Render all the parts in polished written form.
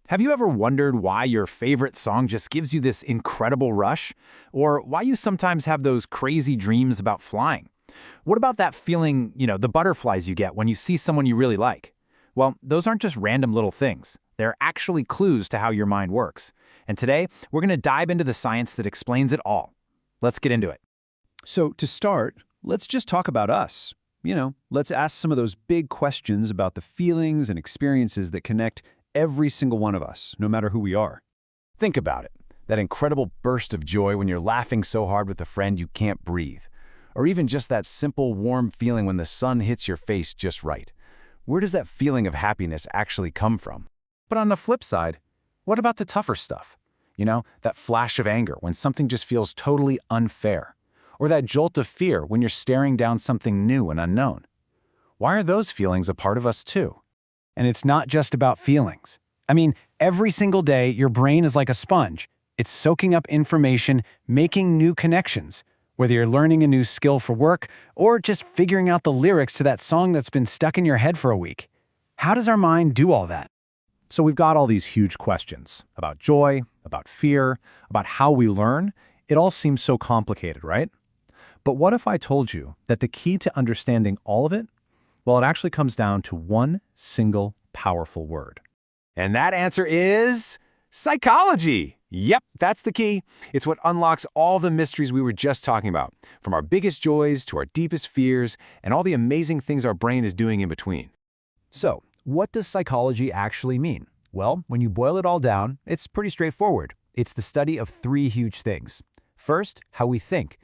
Have you ever wondered why your favorite song just gives you this incredible rush? Or why you sometimes have those crazy dreams about flying? What about that feeling, the butterflies you get when you see someone you really like? Well, those aren't just random little things. They're actually clues to how your mind works. And today, we're going to dive into the science that explains it all. Let's get into it. So to start, let's just talk about us. Let's ask some of those big questions about the feelings and experiences that connect every single one of us, no matter who we are. Think about it. That incredible burst of joy when you're laughing so hard with a friend you can't breathe. Or even just that simple, warm feeling when the sun hits your face just right. Where does that feeling of happiness actually come from? But on the flip side, what about the tougher stuff? That flash of anger when something just feels totally unfair. Or that jolt of fear when you're staring down something new and unknown. Why are those feelings a part of us too? And it's not just about feelings. Every single day, your brain is like a sponge. It's soaking up information, making new connections. Whether you're learning a new skill for work or just figuring out the lyrics to that song that's been stuck in your head for a week. How does our mind do all that? So we've got all these huge questions about joy, about fear, about how we learn. It all seems so complicated, right? But what if I told you that the key to understanding all of it, well, it actually comes down to one single powerful word. And that answer is psychology. Yep, that's the key. It's what unlocks all the mysteries we were just talking about, from our biggest joys to our deepest fears and all the amazing things our brain is doing in between. So, what does psychology actually mean? Well, when you boil it all down, it's pretty straightforward. It's the study of three huge things. First, how we think.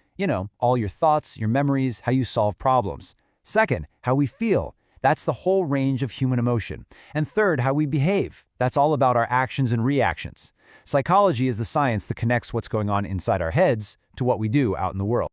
All your thoughts, your memories, how you solve problems. Second, how we feel. That's the whole range of human emotion. And third, how we behave. That's all about our actions and reactions. Psychology is the science that connects what's going on inside our heads to what we do out in the world.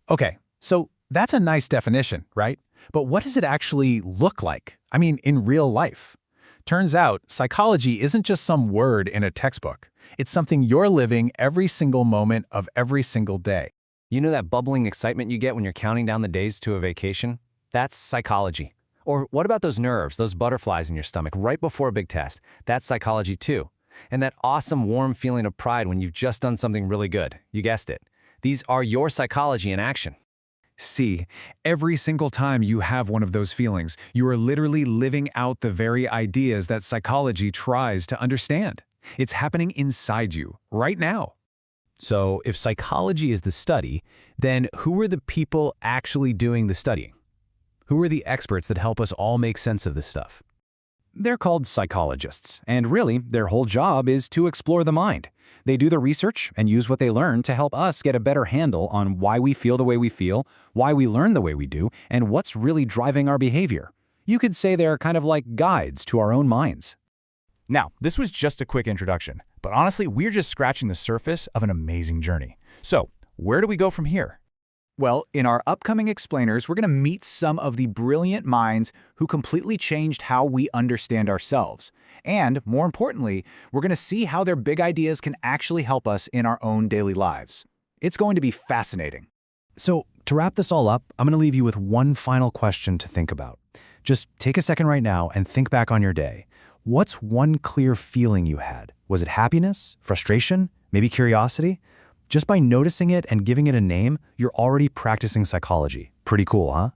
Okay, so that's a nice definition, right? But what does it actually look like? In real life. Turns out, psychology isn't just some word in a textbook. It's something you're living every single moment of every single day. You know that bubbling excitement you get when you're counting down the days to a vacation? That's psychology. Or what about those nerves, those butterflies in your stomach right before a big test? That's psychology too. And that awesome warm feeling of pride when you've just done something really good. You guessed it. These are your psychology in action. See, every single time you have one of those feelings, you are literally living out the very ideas that psychology tries to understand. It's happening inside you, right now. So if psychology is the study, then who are the people actually doing the studying? Who are the experts that help us all make sense of this stuff? They're called psychologists, and really, their whole job is to explore the mind. They do the research and use what they learn to help us get a better handle on why we feel the way we feel, why we learn the way we do, and what's really driving our behavior. You could say they're kind of like guides to our own minds. Now, this was just a quick introduction, but honestly, we're just scratching the surface of an amazing journey. So, where do we go from here? Well, in our upcoming explainers, we're going to meet some of the brilliant minds who completely changed how we understand ourselves. And, more importantly, we're going to see how their big ideas can actually help us in our own daily lives. It's going to be fascinating. So, to wrap this all up, I'm going to leave you with one final question to think about. Just take a second right now and think back on your day. What's one clear feeling you had? Was it happiness, frustration, maybe curiosity? Just by noticing it and giving it a name, you're already practicing psychology. Pretty cool, huh?